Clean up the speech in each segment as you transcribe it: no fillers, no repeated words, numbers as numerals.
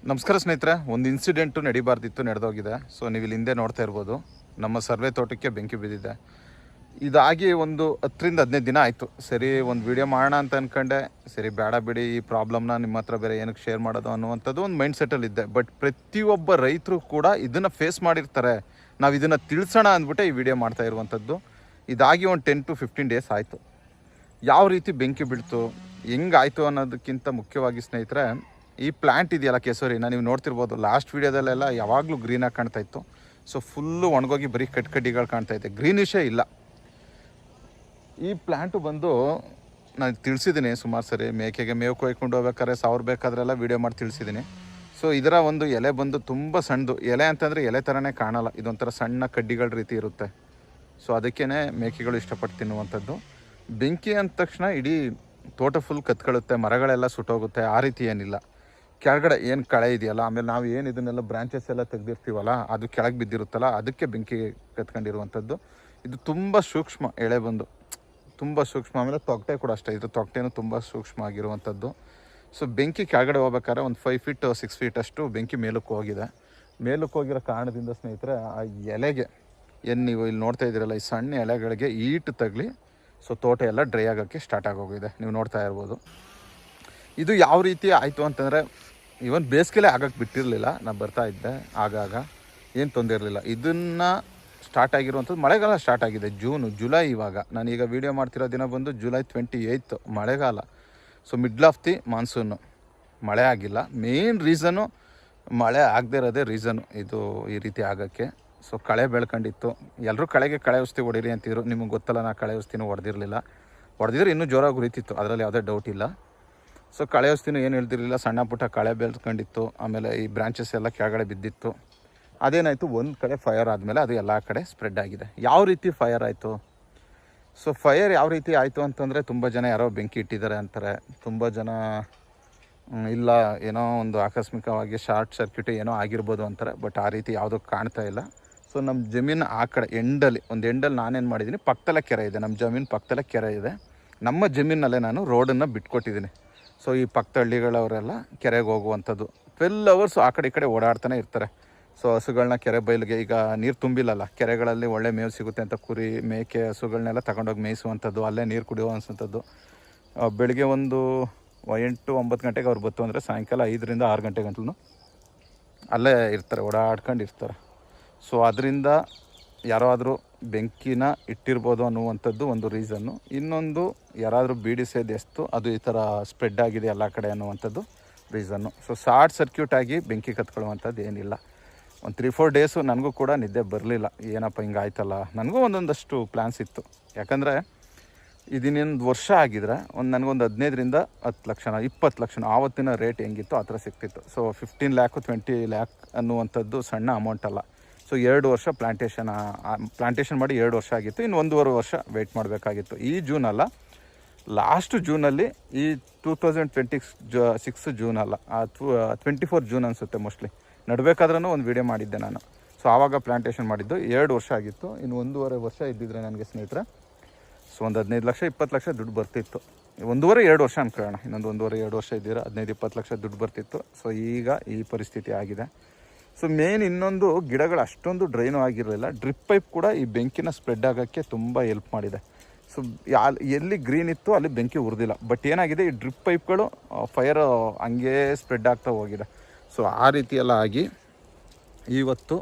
ನಮಸ್ಕಾರ ಸ್ನೇಹಿತರೆ, ಒಂದು ಇನ್ಸಿಡೆಂಟು ನಡಿಬಾರ್ದಿತ್ತು, ನಡೆದೋಗಿದೆ. ಸೊ ನೀವು ಇಲ್ಲಿ ಹಿಂದೆ ನೋಡ್ತಾ ಇರ್ಬೋದು, ನಮ್ಮ ಸರ್ವೆ ತೋಟಕ್ಕೆ ಬೆಂಕಿ ಬಿದ್ದಿದೆ. ಇದಾಗಿ ಒಂದು 10-15 ದಿನ ಆಯಿತು. ಸರಿ, ಒಂದು ವಿಡಿಯೋ ಮಾಡೋಣ ಅಂತ ಅಂದ್ಕೊಂಡೆ. ಸರಿ, ಬೇಡ ಬಿಡಿ, ಈ ಪ್ರಾಬ್ಲಮ್ನ ನಿಮ್ಮ ಹತ್ರ ಬೇರೆ ಏನಕ್ಕೆ ಶೇರ್ ಮಾಡೋದು ಅನ್ನುವಂಥದ್ದು ಒಂದು ಮೈಂಡ್ ಸೆಟ್ಟಲ್ಲಿದ್ದೆ. ಬಟ್ ಪ್ರತಿಯೊಬ್ಬ ರೈತರು ಕೂಡ ಇದನ್ನು ಫೇಸ್ ಮಾಡಿರ್ತಾರೆ, ನಾವು ಇದನ್ನು ತಿಳಿಸೋಣ ಅಂದ್ಬಿಟ್ಟೆ ಈ ವಿಡಿಯೋ ಮಾಡ್ತಾ ಇರುವಂಥದ್ದು. ಇದಾಗಿ ಒಂದು 10-15 ಡೇಸ್ ಆಯಿತು. ಯಾವ ರೀತಿ ಬೆಂಕಿ ಬೀಳ್ತು, ಹೆಂಗಾಯಿತು ಅನ್ನೋದಕ್ಕಿಂತ ಮುಖ್ಯವಾಗಿ ಸ್ನೇಹಿತರೆ, ಈ ಪ್ಲ್ಯಾಂಟ್ ಇದೆಯಲ್ಲ ಕೇಸರಿನ, ನೀವು ನೋಡ್ತಿರ್ಬೋದು ಲಾಸ್ಟ್ ವೀಡಿಯೋದಲ್ಲೆಲ್ಲ ಯಾವಾಗಲೂ ಗ್ರೀನಾಗಿ ಕಾಣ್ತಾ ಇತ್ತು. ಸೊ ಫುಲ್ಲು ಒಣಗೋಗಿ ಬರೀ ಕಡ್ಡಿಗಳು ಕಾಣ್ತಾಯಿದೆ, ಗ್ರೀನಿಶೇ ಇಲ್ಲ. ಈ ಪ್ಲ್ಯಾಂಟು ಬಂದು ನಾನು ತಿಳಿಸಿದ್ದೀನಿ ಸುಮಾರು ಸರಿ. ಮೇಕೆಗೆ ಮೇವು ಕೊಯ್ಕೊಂಡು ಹೋಗ್ಬೇಕಾದ್ರೆ 1000 ಬೇಕಾದ್ರೆಲ್ಲ ವೀಡಿಯೋ ಮಾಡಿ ತಿಳಿಸಿದ್ದೀನಿ. ಸೊ ಇದರ ಒಂದು ಎಲೆ ಬಂದು ತುಂಬ ಸಣ್ಣದು ಎಲೆ, ಅಂತಂದರೆ ಎಲೆ ಥರನೇ ಕಾಣಲ್ಲ, ಇದೊಂಥರ ಸಣ್ಣ ಕಡ್ಡಿಗಳ ರೀತಿ ಇರುತ್ತೆ. ಸೊ ಅದಕ್ಕೇ ಮೇಕೆಗಳು ಇಷ್ಟಪಟ್ಟು ತಿನ್ನುವಂಥದ್ದು. ಬೆಂಕಿ ಅಂದ ತಕ್ಷಣ ಇಡೀ ತೋಟ ಫುಲ್ ಕತ್ಕೊಳ್ಳುತ್ತೆ, ಮರಗಳೆಲ್ಲ ಸುಟ್ಟೋಗುತ್ತೆ, ಆ ರೀತಿ ಏನಿಲ್ಲ. ಕೆಳಗಡೆ ಏನು ಕಳೆ ಇದೆಯಲ್ಲ, ಆಮೇಲೆ ನಾವು ಏನು ಇದನ್ನೆಲ್ಲ ಬ್ರಾಂಚಸ್ ಎಲ್ಲ ತೆಗೆದಿರ್ತೀವಲ್ಲ, ಅದು ಕೆಳಗೆ ಬಿದ್ದಿರುತ್ತಲ್ಲ, ಅದಕ್ಕೆ ಬೆಂಕಿ ಕತ್ಕೊಂಡಿರುವಂಥದ್ದು. ಇದು ತುಂಬ ಸೂಕ್ಷ್ಮ ಎಳೆ ಬಂದು, ತುಂಬ ಸೂಕ್ಷ್ಮ. ಆಮೇಲೆ ತೊಗಟೆ ಕೂಡ ಅಷ್ಟೇ, ಇದು ತೊಗಟೆನೂ ತುಂಬ ಸೂಕ್ಷ್ಮ ಆಗಿರುವಂಥದ್ದು. ಸೊ ಬೆಂಕಿ ಕೆಳಗಡೆ ಹೋಗ್ಬೇಕಾದ್ರೆ ಒಂದು 5 ಫೀಟ್ 6 ಫೀಟ್ ಅಷ್ಟು ಬೆಂಕಿ ಮೇಲಕ್ಕೆ ಹೋಗಿದೆ. ಮೇಲಕ್ಕೆ ಹೋಗಿರೋ ಕಾರಣದಿಂದ ಸ್ನೇಹಿತರೆ, ಆ ಎಲೆಗೆ ಏನು ನೀವು ಇಲ್ಲಿ ನೋಡ್ತಾ ಇದ್ದೀರಲ್ಲ, ಈ ಸಣ್ಣ ಎಲೆಗಳಿಗೆ ಈಟ್ ತಗಲಿ, ಸೊ ತೋಟ ಎಲ್ಲ ಡ್ರೈ ಆಗೋಕ್ಕೆ ಸ್ಟಾರ್ಟ್ ಆಗೋಗಿದೆ, ನೀವು ನೋಡ್ತಾ ಇರ್ಬೋದು. ಇದು ಯಾವ ರೀತಿ ಆಯಿತು ಅಂತಂದರೆ, ಇವನ್ ಬೇಸಿಗೆಲೇ ಆಗಕ್ಕೆ ಬಿಟ್ಟಿರಲಿಲ್ಲ, ನಾನು ಬರ್ತಾ ಇದ್ದೆ ಆಗಾಗ, ಏನು ತೊಂದರೆ ಇರಲಿಲ್ಲ. ಇದನ್ನು ಸ್ಟಾರ್ಟ್ ಆಗಿರುವಂಥದ್ದು ಮಳೆಗಾಲ ಸ್ಟಾರ್ಟ್ ಆಗಿದೆ, ಜುಲೈ. ಇವಾಗ ನಾನೀಗ ವೀಡಿಯೋ ಮಾಡ್ತಿರೋ ದಿನ ಬಂದು ಜುಲೈ 28, ಮಳೆಗಾಲ. So middle of the monsoon, ಮಳೆ ಆಗಿಲ್ಲ. ಮೇನ್ ರೀಸನು ಮಳೆ ಆಗದೆ ಇರೋದೇ ರೀಸನು ಇದು ಈ ರೀತಿ ಆಗೋಕ್ಕೆ. ಸೊ ಕಳೆ ಬೆಳ್ಕೊಂಡಿತ್ತು, ಎಲ್ಲರೂ ಕಳೆ ಔಷಧಿ ಹೊಡೀರಿ ಅಂತಿದ್ರು. ನಿಮಗೆ ಗೊತ್ತಲ್ಲ, ನಾ ಕಳೆ ಔಷಧಿನೂ ಹೊಡೆದಿದ್ರೆ ಇನ್ನೂ ಜೋರಾಗಿ ಉರಿತಿತ್ತು, ಅದರಲ್ಲಿ ಯಾವುದೇ ಡೌಟ್ ಇಲ್ಲ. ಸೊ ಕಳೆ ಔಷಧಿನೂ ಏನು ಹೇಳ್ತಿರಲಿಲ್ಲ, ಸಣ್ಣ ಪುಟ್ಟ ಕಳೆ ಬೆಳ್ಕೊಂಡಿತ್ತು. ಆಮೇಲೆ ಈ ಬ್ರಾಂಚಸ್ ಎಲ್ಲ ಕೆಳಗಡೆ ಬಿದ್ದಿತ್ತು. ಅದೇನಾಯಿತು, ಒಂದು ಕಡೆ ಫೈರ್ ಆದಮೇಲೆ ಅದು ಎಲ್ಲ ಕಡೆ ಸ್ಪ್ರೆಡ್ ಆಗಿದೆ. ಯಾವ ರೀತಿ ಫೈರ್ ಆಯಿತು? ಸೊ ಫೈರ್ ಯಾವ ರೀತಿ ಆಯಿತು ಅಂತಂದರೆ, ತುಂಬ ಜನ ಯಾರೋ ಬೆಂಕಿ ಇಟ್ಟಿದ್ದಾರೆ ಅಂತಾರೆ, ತುಂಬ ಜನ ಇಲ್ಲ ಏನೋ ಒಂದು ಆಕಸ್ಮಿಕವಾಗಿ ಶಾರ್ಟ್ ಸರ್ಕ್ಯೂಟ್ ಏನೋ ಆಗಿರ್ಬೋದು ಅಂತಾರೆ. ಬಟ್ ಆ ರೀತಿ ಯಾವುದೂ ಕಾಣ್ತಾ ಇಲ್ಲ. ಸೊ ನಮ್ಮ ಜಮೀನು ಆ ಕಡೆ ಎಂಡಲ್ಲಿ ನಾನೇನು ಮಾಡಿದ್ದೀನಿ, ಪಕ್ಕದಲ್ಲೇ ಕೆರೆ ಇದೆ, ನಮ್ಮ ಜಮೀನು ಪಕ್ಕದಲ್ಲೇ ಕೆರೆ ಇದೆ. ನಮ್ಮ ಜಮೀನಲ್ಲೇ ನಾನು ರೋಡನ್ನು ಬಿಟ್ಕೊಟ್ಟಿದ್ದೀನಿ. ಸೊ ಈ ಪಕ್ಕದ ಹಳ್ಳಿಗಳವರೆಲ್ಲ ಕೆರೆಗೆ ಹೋಗುವಂಥದ್ದು 12 ಅವರ್ಸು ಆ ಕಡೆ ಈ ಕಡೆ ಓಡಾಡ್ತಾನೆ ಇರ್ತಾರೆ. ಸೊ ಹಸುಗಳನ್ನ ಕೆರೆ ಬಯಲಿಗೆ, ಈಗ ನೀರು ತುಂಬಿಲ್ಲಲ್ಲ, ಕೆರೆಗಳಲ್ಲಿ ಒಳ್ಳೆ ಮೇವು ಸಿಗುತ್ತೆ ಅಂತ ಕುರಿ ಮೇಕೆ ಹಸುಗಳನ್ನೆಲ್ಲ ತಗೊಂಡೋಗಿ ಮೇಯಿಸುವಂಥದ್ದು, ಅಲ್ಲೇ ನೀರು ಕುಡಿಯುವಂಥದ್ದು. ಬೆಳಿಗ್ಗೆ ಒಂದು 8-9 ಗಂಟೆಗೆ ಅವ್ರು ಬತ್ತು ಅಂದರೆ ಸಾಯಂಕಾಲ 5ರಿಂದ 6 ಗಂಟೆ ಗಂಟಲು ಅಲ್ಲೇ ಇರ್ತಾರೆ, ಓಡಾಡ್ಕೊಂಡು ಇರ್ತಾರೆ. ಸೊ ಅದರಿಂದ ಯಾರಾದರೂ ಬೆಂಕಿನ ಇಟ್ಟಿರ್ಬೋದು ಅನ್ನುವಂಥದ್ದು ಒಂದು ರೀಸನ್ನು. ಇನ್ನೊಂದು, ಯಾರಾದರೂ ಬೀಡಿ ಸೇದೆಸ್ತು ಅದು ಈ ಥರ ಸ್ಪ್ರೆಡ್ ಆಗಿದೆ ಎಲ್ಲ ಕಡೆ ಅನ್ನುವಂಥದ್ದು ರೀಸನ್ನು. ಸೊ ಶಾರ್ಟ್ ಸರ್ಕ್ಯೂಟ್ ಆಗಿ ಬೆಂಕಿ ಕತ್ಕೊಳ್ಳುವಂಥದ್ದು ಏನಿಲ್ಲ. ಒಂದು 3-4 ಡೇಸು ನನಗೂ ಕೂಡ ನಿದ್ದೆ ಬರಲಿಲ್ಲ, ಏನಪ್ಪ ಹಿಂಗಾಯ್ತಲ್ಲ. ನನಗೂ ಒಂದೊಂದಷ್ಟು ಪ್ಲ್ಯಾನ್ಸ್ ಇತ್ತು, ಯಾಕಂದರೆ ಇದನ್ನೊಂದು ವರ್ಷ ಆಗಿದ್ರೆ ನನಗೊಂದು 15ರಿಂದ 10 ಲಕ್ಷ 20 ಲಕ್ಷ ಆವತ್ತಿನ ರೇಟ್ ಹೆಂಗಿತ್ತು ಆ ಥರ ಸಿಗ್ತಿತ್ತು. ಸೊ 15 ಲ್ಯಾಕ್ 20 ಲ್ಯಾಕ್ ಅನ್ನುವಂಥದ್ದು ಸಣ್ಣ ಅಮೌಂಟ್ ಅಲ್ಲ. ಸೊ 2 ವರ್ಷ ಪ್ಲಾಂಟೇಷನ್ ಮಾಡಿ 2 ವರ್ಷ ಆಗಿತ್ತು, ಇನ್ನು 1.5 ವರ್ಷ ವೆಯ್ಟ್ ಮಾಡಬೇಕಾಗಿತ್ತು. ಈ ಜೂನಲ್ಲ, ಲಾಸ್ಟ್ ಜೂನಲ್ಲಿ, ಈ 2026 ಜೂನ್ ಅಲ್ಲ, 24 ಜೂನ್ ಅನಿಸುತ್ತೆ ಮೋಸ್ಟ್ಲಿ, ನಡಬೇಕಾದ್ರೂ ಒಂದು ವೀಡಿಯೋ ಮಾಡಿದ್ದೆ ನಾನು. ಸೊ ಆವಾಗ ಪ್ಲಾಂಟೇಷನ್ ಮಾಡಿದ್ದು 2 ವರ್ಷ ಆಗಿತ್ತು. ಇನ್ನು 1.5 ವರ್ಷ ಇದ್ದಿದ್ರೆ ನನಗೆ ಸ್ನೇಹಿತರೆ, ಸೊ ಒಂದು 15 ಲಕ್ಷ 20 ಲಕ್ಷ ದುಡ್ಡು ಬರ್ತಿತ್ತು. 1.5-2 ವರ್ಷ ಅನ್ಕೊಳ್ಳೋಣ, ಇನ್ನೊಂದು 1.5-2 ವರ್ಷ ಇದ್ದಿದ್ರೆ 15-20 ಲಕ್ಷ ದುಡ್ಡು ಬರ್ತಿತ್ತು. ಸೊ ಈಗ ಈ ಪರಿಸ್ಥಿತಿ ಆಗಿದೆ. ಸೊ ಮೇನ್ ಇನ್ನೊಂದು, ಗಿಡಗಳು ಅಷ್ಟೊಂದು ಡ್ರೈನೂ ಆಗಿರಲಿಲ್ಲ. ಡ್ರಿಪ್ ಪೈಪ್ ಕೂಡ ಈ ಬೆಂಕಿನ ಸ್ಪ್ರೆಡ್ ಆಗೋಕ್ಕೆ ತುಂಬ ಹೆಲ್ಪ್ ಮಾಡಿದೆ. ಸೊ ಎಲ್ಲಿ ಗ್ರೀನ್ ಇತ್ತು ಅಲ್ಲಿ ಬೆಂಕಿ ಉರಿದಿಲ್ಲ. ಬಟ್ ಏನಾಗಿದೆ, ಈ ಡ್ರಿಪ್ ಪೈಪ್ಗಳು ಫೈರ್ ಹಂಗೇ ಸ್ಪ್ರೆಡ್ ಆಗ್ತಾ ಹೋಗಿದೆ. ಸೊ ಆ ರೀತಿಯೆಲ್ಲ ಆಗಿ ಇವತ್ತು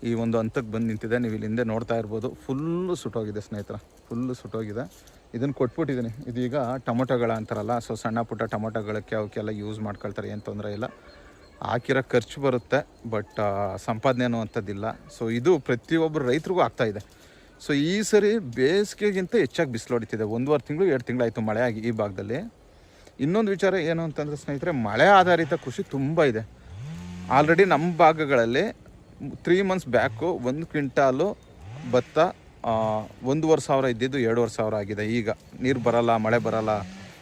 ಈ ಒಂದು ಹಂತಕ್ಕೆ ಬಂದು ನಿಂತಿದೆ. ನೀವು ಇಲ್ಲಿ ಹಿಂದೆ ನೋಡ್ತಾ ಇರ್ಬೋದು, ಫುಲ್ಲು ಸುಟ್ಟೋಗಿದೆ ಸ್ನೇಹಿತರೆ, ಫುಲ್ಲು ಸುಟ್ಟೋಗಿದೆ. ಇದನ್ನು ಕೊಟ್ಬಿಟ್ಟಿದ್ದೀನಿ. ಇದೀಗ ಟೊಮೊಟೊಗಳ ಅಂತಾರಲ್ಲ, ಸೊ ಸಣ್ಣ ಪುಟ್ಟ ಟೊಮೊಟೊಗಳಕ್ಕೆ ಅವಕ್ಕೆಲ್ಲ ಯೂಸ್ ಮಾಡ್ಕೊಳ್ತಾರೆ, ಏನು ತೊಂದರೆ ಇಲ್ಲ. ಹಾಕಿರೋ ಖರ್ಚು ಬರುತ್ತೆ, ಬಟ್ ಸಂಪಾದನೆ ಅನ್ನುವಂಥದ್ದಿಲ್ಲ. ಸೊ ಇದು ಪ್ರತಿಯೊಬ್ಬರು ರೈತರಿಗೂ ಆಗ್ತಾಯಿದೆ. ಸೊ ಈ ಸರಿ ಬೇಸಿಗೆಗಿಂತ ಹೆಚ್ಚಾಗಿ ಬಿಸಿಲು ಹೊಡಿತಿದೆ. 1.5 ತಿಂಗಳು 2 ತಿಂಗಳಾಯಿತು ಮಳೆ ಆಗಿ ಈ ಭಾಗದಲ್ಲಿ. ಇನ್ನೊಂದು ವಿಚಾರ ಏನು ಅಂತಂದರೆ ಸ್ನೇಹಿತರೆ, ಮಳೆ ಆಧಾರಿತ ಕೃಷಿ ತುಂಬ ಇದೆ. ಆಲ್ರೆಡಿ ನಮ್ಮ ಭಾಗಗಳಲ್ಲಿ 3 ಮಂತ್ಸ್ ಬ್ಯಾಕು 1 ಕ್ವಿಂಟಾಲು ಭತ್ತ 1,500 ಇದ್ದಿದ್ದು 2,500 ಆಗಿದೆ. ಈಗ ನೀರು ಬರಲ್ಲ, ಮಳೆ ಬರಲ್ಲ,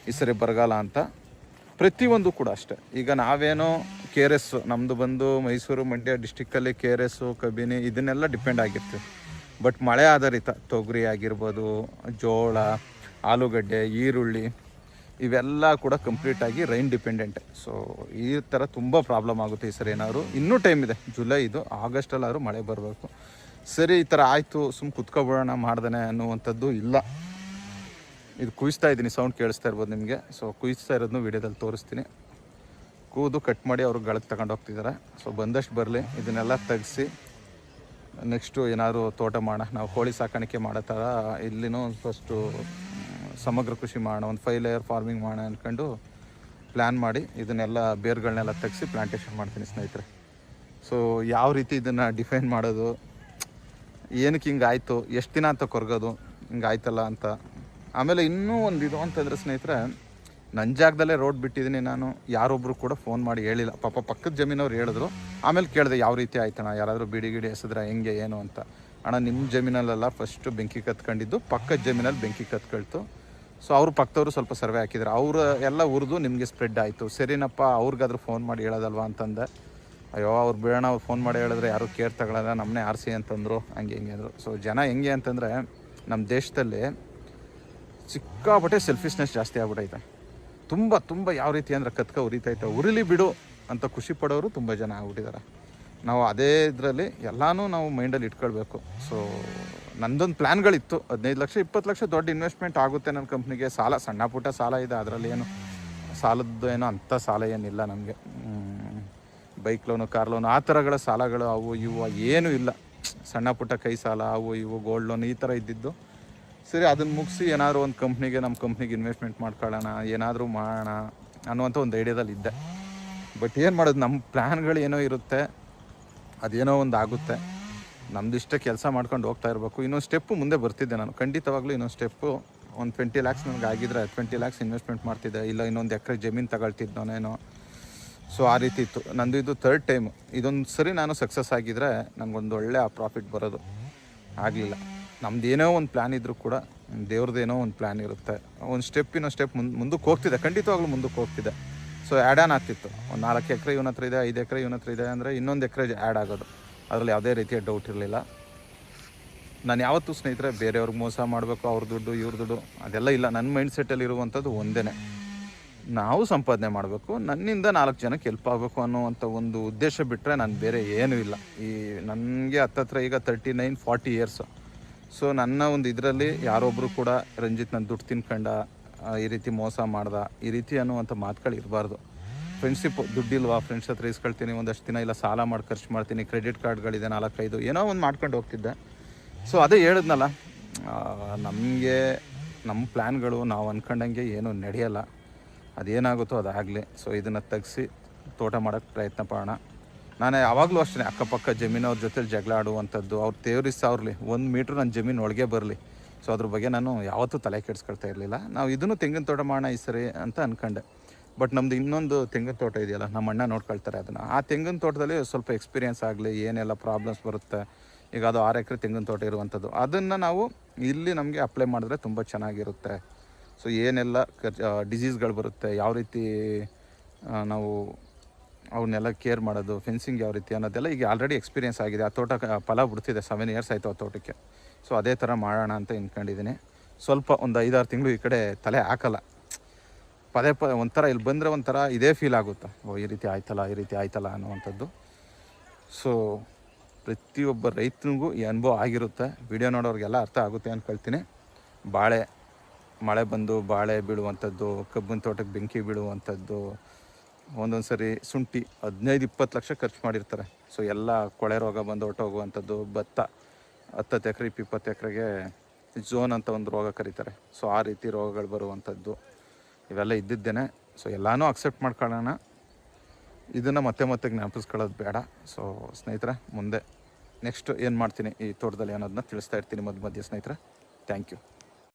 ಈ ಸರಿ ಬರಗಾಲ ಅಂತ ಪ್ರತಿಯೊಂದು ಕೂಡ ಅಷ್ಟೇ. ಈಗ ನಾವೇನೋ KRS, ನಮ್ಮದು ಬಂದು ಮೈಸೂರು ಮಂಡ್ಯ ಡಿಸ್ಟಿಕ್ಕಲ್ಲಿ KRS, ಕಬಿನಿ ಇದನ್ನೆಲ್ಲ ಡಿಪೆಂಡ್ ಆಗಿರ್ತೀವಿ. ಬಟ್ ಮಳೆ ಆಧಾರಿತ ತೊಗರಿ ಆಗಿರ್ಬೋದು, ಜೋಳ, ಆಲೂಗಡ್ಡೆ, ಈರುಳ್ಳಿ, ಇವೆಲ್ಲ ಕೂಡ ಕಂಪ್ಲೀಟಾಗಿ ರೈನ್ ಡಿಪೆಂಡೆಂಟ್. ಸೊ ಈ ಥರ ತುಂಬ ಪ್ರಾಬ್ಲಮ್ ಆಗುತ್ತೆ ಈ ಸರಿ. ಏನಾದ್ರು ಇನ್ನೂ ಟೈಮ್ ಇದೆ, ಜುಲೈ ಇದು, ಆಗಸ್ಟಲ್ಲಾದ್ರೂ ಮಳೆ ಬರಬೇಕು. ಸರಿ ಈ ಥರ ಆಯಿತು ಸುಮ್ಮನೆ ಕುತ್ಕೊಬಿಡೋಣ ಮಾಡ್ದೇ ಅನ್ನುವಂಥದ್ದು ಇಲ್ಲ. ಇದು ಕುಯಿಸ್ತಾ ಇದ್ದೀನಿ, ಸೌಂಡ್ ಕೇಳಿಸ್ತಾ ಇರ್ಬೋದು ನಿಮಗೆ. ಸೊ ಕುಯಿಸ್ತಾ ಇರೋದನ್ನು ವೀಡಿಯೋದಲ್ಲಿ ತೋರಿಸ್ತೀನಿ. ಕೂದು ಕಟ್ ಮಾಡಿ ಅವ್ರಿಗೆ ಗಳಕ್ಕೆ ತಗೊಂಡು ಹೋಗ್ತಿದ್ದಾರೆ. ಸೊ ಬಂದಷ್ಟು ಬರಲಿ, ಇದನ್ನೆಲ್ಲ ತೆಗೆಸಿ ನೆಕ್ಸ್ಟು ಏನಾದರೂ ತೋಟ ಮಾಡೋಣ. ನಾವು ಕೋಳಿ ಸಾಕಾಣಿಕೆ ಮಾಡೋ ಥರ ಇಲ್ಲಿನೂ ಫಸ್ಟು ಸಮಗ್ರ ಕೃಷಿ ಮಾಡೋಣ, ಒಂದು 5 ಲೇಯರ್ ಫಾರ್ಮಿಂಗ್ ಮಾಡೋಣ ಅಂದ್ಕೊಂಡು ಪ್ಲ್ಯಾನ್ ಮಾಡಿ ಇದನ್ನೆಲ್ಲ ಬೇರುಗಳನ್ನೆಲ್ಲ ತೆಗೆಸಿ ಪ್ಲಾಂಟೇಶನ್ ಮಾಡ್ತೀನಿ ಸ್ನೇಹಿತರೆ. ಸೊ ಯಾವ ರೀತಿ ಇದನ್ನು ಡಿಫೈನ್ ಮಾಡೋದು, ಏನಕ್ಕೆ ಹಿಂಗಾಯಿತು, ಎಷ್ಟು ದಿನ ಅಂತ ಕೊರಗೋದು, ಹಿಂಗಾಯ್ತಲ್ಲ ಅಂತ. ಆಮೇಲೆ ಇನ್ನೂ ಒಂದು ಇದು ಅಂತಂದರೆ ಸ್ನೇಹಿತರೆ, ನನ್ನ ಜಾಗದಲ್ಲೇ ರೋಡ್ ಬಿಟ್ಟಿದ್ದೀನಿ ನಾನು, ಯಾರೊಬ್ಬರು ಕೂಡ ಫೋನ್ ಮಾಡಿ ಹೇಳಿಲ್ಲ. ಪಾಪ ಪಕ್ಕದ ಜಮೀನವ್ರು ಹೇಳಿದ್ರು. ಆಮೇಲೆ ಕೇಳಿದೆ ಯಾವ ರೀತಿ ಆಯ್ತಣ್ಣ, ಯಾರಾದರೂ ಬಿಡಿ ಎಸಿದ್ರೆ ಹೆಂಗೆ ಏನು ಅಂತ. ಅಣ್ಣ ನಿಮ್ಮ ಜಮೀನಲ್ಲೆಲ್ಲ ಫಸ್ಟು ಬೆಂಕಿ ಕತ್ಕೊಂಡಿದ್ದು, ಪಕ್ಕದ ಜಮೀನಲ್ಲಿ ಬೆಂಕಿ ಕತ್ಕೊಳ್ತು. ಸೊ ಅವರು ಪಕ್ಕದವರು ಸ್ವಲ್ಪ ಸರ್ವೆ ಹಾಕಿದ್ರು, ಅವರು ಎಲ್ಲ ಉರಿದು ನಿಮಗೆ ಸ್ಪ್ರೆಡ್ ಆಯಿತು. ಸರಿನಪ್ಪ, ಅವ್ರಿಗಾದ್ರೂ ಫೋನ್ ಮಾಡಿ ಹೇಳೋದಲ್ವ ಅಂತಂದೆ. ಅಯ್ಯೋ ಅವ್ರು ಬೇಡ, ಅವ್ರು ಫೋನ್ ಮಾಡಿ ಹೇಳಿದ್ರೆ ಯಾರು ಕೇರ್ ತಗೊಳ್ಳಲ್ಲ, ನಮ್ಮನ್ನೇ ಆರಿಸಿ ಅಂತಂದರು, ಹಂಗೆ ಹಿಂಗೆ ಅಂದರು. ಸೊ ಜನ ಹೆಂಗೆ ಅಂತಂದರೆ ನಮ್ಮ ದೇಶದಲ್ಲಿ ಸಿಕ್ಕಾಪಟ್ಟೆ ಸೆಲ್ಫಿಶ್ನೆಸ್ ಜಾಸ್ತಿ ಆಗ್ಬಿಟ್ಟೈತೆ. ತುಂಬ ಯಾವ ರೀತಿ ಅಂದರೆ ಉರಿತೈತೆ, ಉರಿಲಿ ಬಿಡು ಅಂತ ಖುಷಿ ಪಡೋರು ತುಂಬ ಜನ ಆಗ್ಬಿಟ್ಟಿದ್ದಾರೆ. ನಾವು ಅದೇ ಇದರಲ್ಲಿ ಎಲ್ಲನೂ ನಾವು ಮೈಂಡಲ್ಲಿ ಇಟ್ಕೊಳ್ಬೇಕು. ಸೊ ನಂದೊಂದು ಪ್ಲ್ಯಾನ್ಗಳಿತ್ತು, 15 ಲಕ್ಷ 20 ಲಕ್ಷ ದೊಡ್ಡ ಇನ್ವೆಸ್ಟ್ಮೆಂಟ್ ಆಗುತ್ತೆ ನನ್ನ ಕಂಪ್ನಿಗೆ. ಸಾಲ ಸಣ್ಣ ಪುಟ್ಟ ಸಾಲ ಇದೆ, ಅದರಲ್ಲಿ ಏನು ಸಾಲದ್ದು ಏನೋ ಅಂಥ ಸಾಲ ಏನಿಲ್ಲ ನಮಗೆ. ಬೈಕ್ ಲೋನು, ಕಾರ್ ಲೋನು, ಆ ಥರಗಳ ಸಾಲಗಳು ಅವು ಇವು ಏನೂ ಇಲ್ಲ. ಸಣ್ಣ ಪುಟ್ಟ ಕೈ ಸಾಲ, ಅವು ಇವು ಗೋಲ್ಡ್ ಲೋನ್ ಈ ಥರ ಇದ್ದಿದ್ದು. ಸರಿ ಅದನ್ನು ಮುಗಿಸಿ ಏನಾದರೂ ಒಂದು ನಮ್ಮ ಕಂಪ್ನಿಗೆ ಇನ್ವೆಸ್ಟ್ಮೆಂಟ್ ಮಾಡ್ಕೊಳ್ಳೋಣ, ಏನಾದರೂ ಮಾಡೋಣ ಅನ್ನುವಂಥ ಒಂದು ಐಡಿಯಾದಲ್ಲಿ ಇದ್ದೆ. ಬಟ್ ಏನು ಮಾಡೋದು, ನಮ್ಮ ಪ್ಲ್ಯಾನ್ಗಳು ಏನೋ ಇರುತ್ತೆ, ಅದೇನೋ ಒಂದು ಆಗುತ್ತೆ. ನಮ್ದು ಇಷ್ಟ ಕೆಲಸ ಮಾಡ್ಕೊಂಡು ಹೋಗ್ತಾ ಇರಬೇಕು. ಇನ್ನೊಂದು ಸ್ಟೆಪ್ಪು ಮುಂದೆ ಬರ್ತಿದ್ದೆ ನಾನು, ಖಂಡಿತವಾಗ್ಲೂ ಇನ್ನೊಂದು ಸ್ಟೆಪ್ಪು. ಒಂದು 20 ಲ್ಯಾಕ್ಸ್ ನನಗೆ ಆಗಿದ್ರೆ 20 ಲ್ಯಾಕ್ಸ್ ಇನ್ವೆಸ್ಟ್ಮೆಂಟ್ ಮಾಡ್ತಿದ್ದೆ, ಇಲ್ಲ ಇನ್ನೊಂದು ಎಕರೆ ಜಮೀನು ತಗೊಳ್ತಿದ್ದೋನೇನೋ. ಸೊ ಆ ರೀತಿ ಇತ್ತು ನಂದು. ಇದು 3rd ಟೈಮು. ಇದೊಂದು ಸರಿ ನಾನು ಸಕ್ಸಸ್ ಆಗಿದ್ದರೆ ನನಗೊಂದು ಒಳ್ಳೆ ಪ್ರಾಫಿಟ್ ಬರೋದು. ಆಗಲಿಲ್ಲ. ನಮ್ದು ಏನೋ ಒಂದು ಪ್ಲ್ಯಾನ್ ಇದ್ದರೂ ಕೂಡ ದೇವ್ರದ್ದೇನೋ ಒಂದು ಪ್ಲ್ಯಾನ್ ಇರುತ್ತೆ. ಒಂದು ಇನ್ನೊಂದು ಸ್ಟೆಪ್ ಮುಂದಕ್ಕೆ ಹೋಗ್ತಿದೆ, ಖಂಡಿತವಾಗ್ಲೂ ಮುಂದಕ್ಕೆ ಹೋಗ್ತಿದೆ. ಸೊ ಆ್ಯಡ್ ಆನ್ ಆಗ್ತಿತ್ತು. ಒಂದು 4 ಎಕರೆ ಇವನ ಹತ್ರ ಇದೆ, 5 ಎಕರೆ ಇವನ ಹತ್ರ ಇದೆ ಅಂದರೆ ಇನ್ನೊಂದು ಎಕರೆ ಆ್ಯಡ್ ಆಗೋದು. ಅದರಲ್ಲಿ ಯಾವುದೇ ರೀತಿಯ ಡೌಟ್ ಇರಲಿಲ್ಲ. ನಾನು ಯಾವತ್ತೂ ಸ್ನೇಹಿತರೆ ಬೇರೆಯವ್ರಿಗೆ ಮೋಸ ಮಾಡಬೇಕು, ಅವ್ರ ದುಡ್ಡು ಇವ್ರ ದುಡ್ಡು ಅದೆಲ್ಲ ಇಲ್ಲ. ನನ್ನ ಮೈಂಡ್ ಸೆಟ್ಟಲ್ಲಿ ಇರುವಂಥದ್ದು ಒಂದೇ, ನಾವು ಸಂಪಾದನೆ ಮಾಡಬೇಕು, ನನ್ನಿಂದ 4 ಜನಕ್ಕೆ ಹೆಲ್ಪ್ ಆಗಬೇಕು ಅನ್ನೋವಂಥ ಒಂದು ಉದ್ದೇಶ ಬಿಟ್ಟರೆ ನಾನು ಬೇರೆ ಏನೂ ಇಲ್ಲ. ಈ ನನಗೆ ಹತ್ತತ್ರ ಈಗ 39-40 ಇಯರ್ಸು. ಸೊ ನನ್ನ ಒಂದು ಇದರಲ್ಲಿ ಯಾರೊಬ್ಬರು ಕೂಡ ರಂಜಿತ್ ನನ್ನ ದುಡ್ಡು ತಿನ್ಕೊಂಡ, ಈ ರೀತಿ ಮೋಸ ಮಾಡ್ದ, ಈ ರೀತಿ ಅನ್ನುವಂಥ ಮಾತುಗಳು ಇರಬಾರ್ದು. ಫ್ರೆಂಡ್ಶಿಪ್ಪು, ದುಡ್ಡಿಲ್ವಾ ಫ್ರೆಂಡ್ಸ್ ಹತ್ರ ಇಸ್ಕೊಳ್ತೀನಿ ಒಂದಷ್ಟು ದಿನ, ಇಲ್ಲ ಸಾಲ ಮಾಡಿ ಖರ್ಚು ಮಾಡ್ತೀನಿ, ಕ್ರೆಡಿಟ್ ಕಾರ್ಡ್ಗಳಿದೆ 4-5 ಏನೋ ಒಂದು ಮಾಡ್ಕೊಂಡು ಹೋಗ್ತಿದ್ದೆ. ಸೊ ಅದೇ ಹೇಳಿದ್ನಲ್ಲ, ನಮಗೆ ನಮ್ಮ ಪ್ಲ್ಯಾನ್ಗಳು ನಾವು ಅಂದ್ಕೊಂಡಂಗೆ ಏನೂ ನಡೆಯಲ್ಲ. ಅದೇನಾಗುತ್ತೋ ಅದಾಗಲಿ. ಸೊ ಇದನ್ನು ತೆಗೆಸಿ ತೋಟ ಮಾಡೋಕ್ಕೆ ಪ್ರಯತ್ನ ಪಡೋಣ. ನಾನು ಯಾವಾಗಲೂ ಅಷ್ಟೇ ಅಕ್ಕಪಕ್ಕ ಜಮೀನವ್ರ ಜೊತೆಲಿ ಜಗಳ ಆಡುವಂಥದ್ದು, ಅವ್ರು ತೇವರಿಸಾವ್ರಲಿ 1 ಮೀಟ್ರ್ ನನ್ನ ಜಮೀನು ಒಳಗೆ ಬರಲಿ. ಸೊ ಅದ್ರ ಬಗ್ಗೆ ನಾನು ಯಾವತ್ತೂ ತಲೆ ಕೆಡಿಸ್ಕೊಳ್ತಾ ಇರಲಿಲ್ಲ. ನಾವು ಇದನ್ನು ತೆಂಗಿನ ತೋಟ ಮಾಡೋಣ ಈ ಸರಿ ಅಂತ ಅಂದ್ಕೊಂಡೆ. ಬಟ್ ನಮ್ಮದು ಇನ್ನೊಂದು ತೆಂಗಿನ ತೋಟ ಇದೆಯಲ್ಲ, ನಮ್ಮ ಅಣ್ಣ ನೋಡ್ಕೊಳ್ತಾರೆ ಅದನ್ನು. ಆ ತೆಂಗಿನ ತೋಟದಲ್ಲಿ ಸ್ವಲ್ಪ ಎಕ್ಸ್ಪೀರಿಯೆನ್ಸ್ ಆಗಲಿ, ಏನೆಲ್ಲ ಪ್ರಾಬ್ಲಮ್ಸ್ ಬರುತ್ತೆ. ಈಗ ಅದು 6 ಎಕರೆ ತೆಂಗಿನ ತೋಟ ಇರುವಂಥದ್ದು, ಅದನ್ನು ನಾವು ಇಲ್ಲಿ ನಮಗೆ ಅಪ್ಲೈ ಮಾಡಿದ್ರೆ ತುಂಬ ಚೆನ್ನಾಗಿರುತ್ತೆ. ಸೊ ಏನೆಲ್ಲ ಡಿಸೀಸ್ಗಳು ಬರುತ್ತೆ, ಯಾವ ರೀತಿ ನಾವು ಅವನ್ನೆಲ್ಲ ಕೇರ್ ಮಾಡೋದು, ಫೆನ್ಸಿಂಗ್ ಯಾವ ರೀತಿ ಅನ್ನೋದೆಲ್ಲ ಈಗ ಆಲ್ರೆಡಿ ಎಕ್ಸ್ಪೀರಿಯೆನ್ಸ್ ಆಗಿದೆ. ಆ ತೋಟ ಫಲ ಬಿಡ್ತಿದೆ, 7 ಇಯರ್ಸ್ ಆಯಿತು ಆ ತೋಟಕ್ಕೆ. ಸೊ ಅದೇ ಥರ ಮಾಡೋಣ ಅಂತ ಅಂದ್ಕೊಂಡಿದ್ದೀನಿ. ಸ್ವಲ್ಪ ಒಂದು 5-6 ತಿಂಗಳು ಈ ಕಡೆ ತಲೆ ಹಾಕಲ್ಲ. ಪದೇ ಒಂಥರ ಇಲ್ಲಿ ಬಂದರೆ ಒಂಥರ ಇದೇ ಫೀಲ್ ಆಗುತ್ತೆ, ಓ ಈ ರೀತಿ ಆಯ್ತಲ್ಲ ಅನ್ನುವಂಥದ್ದು. ಸೊ ಪ್ರತಿಯೊಬ್ಬ ರೈತನಿಗೂ ಈ ಅನುಭವ ಆಗಿರುತ್ತೆ. ವಿಡಿಯೋ ನೋಡೋರಿಗೆಲ್ಲ ಅರ್ಥ ಆಗುತ್ತೆ ಅಂದ್ಕೊಳ್ತೀನಿ. ಮಳೆ ಬಂದು ಬಾಳೆ ಬೀಳುವಂಥದ್ದು, ಕಬ್ಬಿನ ತೋಟಕ್ಕೆ ಬೆಂಕಿ ಬೀಳುವಂಥದ್ದು, ಒಂದೊಂದು ಸರಿ ಶುಂಠಿ 15-20 ಲಕ್ಷ ಖರ್ಚು ಮಾಡಿರ್ತಾರೆ. ಸೊ ಎಲ್ಲ ಕೊಳೆ ರೋಗ ಬಂದು ಹೊರಟೋಗುವಂಥದ್ದು. ಭತ್ತ 10 ಎಕರೆ 20 ಎಕರೆಗೆ ಝೋನ್ ಅಂತ ಒಂದು ರೋಗ ಕರೀತಾರೆ. ಸೊ ಆ ರೀತಿ ರೋಗಗಳು ಬರುವಂಥದ್ದು ಇವೆಲ್ಲ ಇದ್ದಿದ್ದೇನೆ. ಸೊ ಎಲ್ಲನೂ ಅಕ್ಸೆಪ್ಟ್ ಮಾಡ್ಕೊಳ್ಳೋಣ, ಇದನ್ನು ಮತ್ತೆ ಜ್ಞಾಪಿಸ್ಕೊಳ್ಳೋದು ಬೇಡ. ಸೊ ಸ್ನೇಹಿತರೆ, ಮುಂದೆ ನೆಕ್ಸ್ಟ್ ಏನು ಮಾಡ್ತೀನಿ ಈ ತೋಟದಲ್ಲಿ ಅನ್ನೋದನ್ನ ತಿಳಿಸ್ತಾ ಇರ್ತೀನಿ ಮಧ್ಯೆ ಸ್ನೇಹಿತರೆ. Thank you.